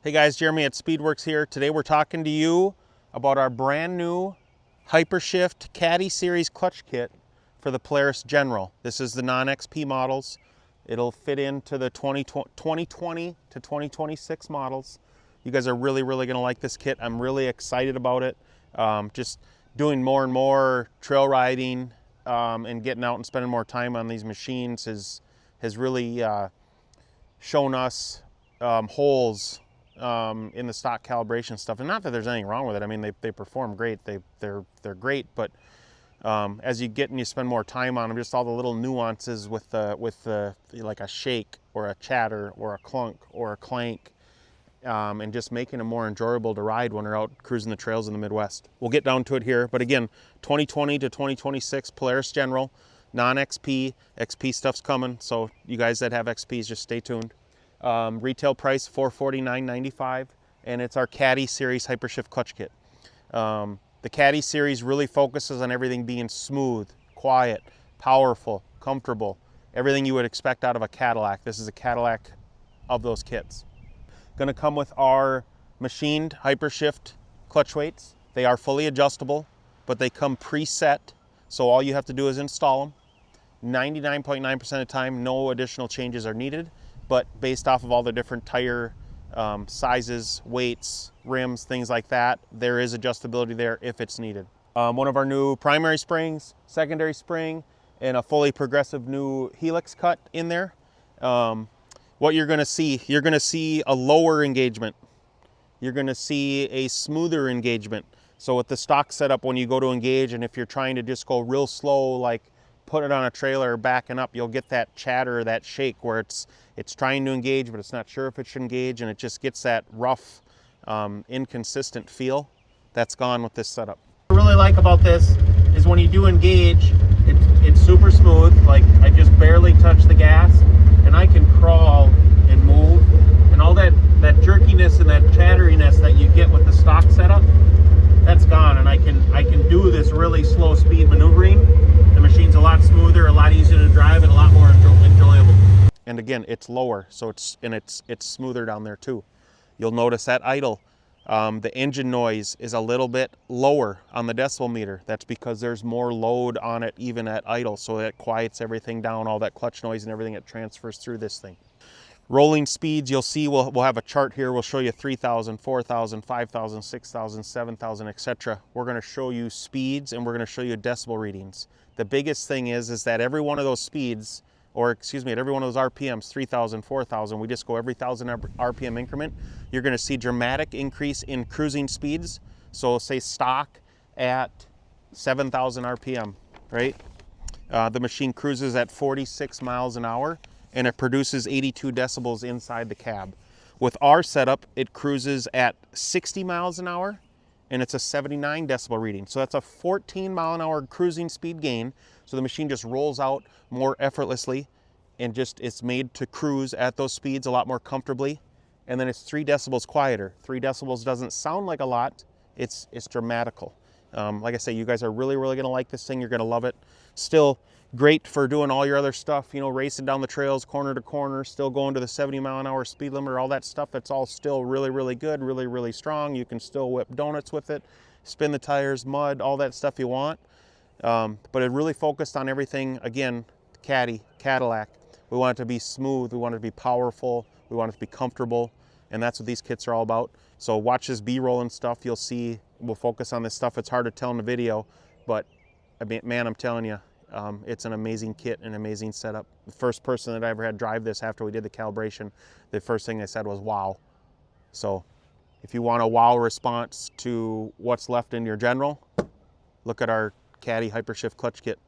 Hey guys, Jeremy at Speedwerx here. Today we're talking to you about our brand new Hypershift Caddy Series clutch kit for the Polaris General. This is the non-XP models. It'll fit into the 2020 to 2026 models. You guys are really going to like this kit. I'm really excited about it. Just doing more and more trail riding and getting out and spending more time on these machines has really shown us holes in the stock calibration stuff. And not that there's anything wrong with it. I mean, they perform great. They're great. But as you get and you spend more time on them, just all the little nuances with the like a shake or a chatter or a clunk or a clank, and just making them more enjoyable to ride when they're out cruising the trails in the Midwest. We'll get down to it here. But again, 2020 to 2026 Polaris General, non-XP. XP stuff's coming. So you guys that have XPs, just stay tuned. Retail price $449.95, and it's our Caddy Series Hypershift clutch kit. The Caddy Series really focuses on everything being smooth, quiet, powerful, comfortable, everything you would expect out of a Cadillac. This is a Cadillac of those kits. Going to come with our machined Hypershift clutch weights. They are fully adjustable, but they come preset, so all you have to do is install them. 99.9% of the time, no additional changes are needed. But based off of all the different tire sizes, weights, rims, things like that, there is adjustability there if it's needed. One of our new primary springs, secondary spring, and a fully progressive new helix cut in there. What you're gonna see a lower engagement. You're gonna see a smoother engagement. So with the stock setup, when you go to engage, and if you're trying to just go real slow, like put it on a trailer backing up, you'll get that chatter, that shake where it's trying to engage, but it's not sure if it should engage, and it just gets that rough, inconsistent feel. That's gone with this setup. What I really like about this is when you do engage, it's super smooth. Like, I just barely touch the gas, and I can crawl and move, and all that jerkiness and that chatteriness that you get with the stock setup, that's gone, and I can do this really slow speed maneuvering. The machine's a lot smoother, a lot easier to drive, and a lot more enjoyable. And again, it's lower, so it's smoother down there too. You'll notice at idle, the engine noise is a little bit lower on the decibel meter. That's because there's more load on it even at idle, so it quiets everything down, all that clutch noise and everything that transfers through this thing. Rolling speeds, you'll see, we'll have a chart here. We'll show you 3,000, 4,000, 5,000, 6,000, 7,000, etc. We're going to show you speeds, and we're going to show you decibel readings. The biggest thing is that every one of those speeds, or excuse me, at every one of those RPMs, 3,000, 4,000, we just go every 1,000 RPM increment. You're going to see dramatic increase in cruising speeds. So say stock at 7,000 RPM, right? The machine cruises at 46 miles an hour, and it produces 82 decibels inside the cab. With our setup, it cruises at 60 miles an hour, and it's a 79 decibel reading. So that's a 14 mile an hour cruising speed gain. So the machine just rolls out more effortlessly, and just it's made to cruise at those speeds a lot more comfortably. And then it's 3 decibels quieter. 3 decibels doesn't sound like a lot. It's dramatical. Like I say, you guys are really gonna like this thing. You're gonna love it. Still great for doing all your other stuff, you know, racing down the trails, corner to corner, still going to the 70 mile an hour speed limit, all that stuff. It's all still really good, really strong. You can still whip donuts with it, spin the tires, mud, all that stuff you want. But it really focused on everything, again, Cadillac. We want it to be smooth, we want it to be powerful, we want it to be comfortable, and that's what these kits are all about. So watch this B-roll and stuff, you'll see, we'll focus on this stuff. It's hard to tell in the video, but I mean, man, I'm telling you, it's an amazing kit, an amazing setup. The first person that I ever had drive this after we did the calibration, the first thing they said was, wow. So if you want a wow response to what's left in your General, look at our Caddy Hypershift clutch kit.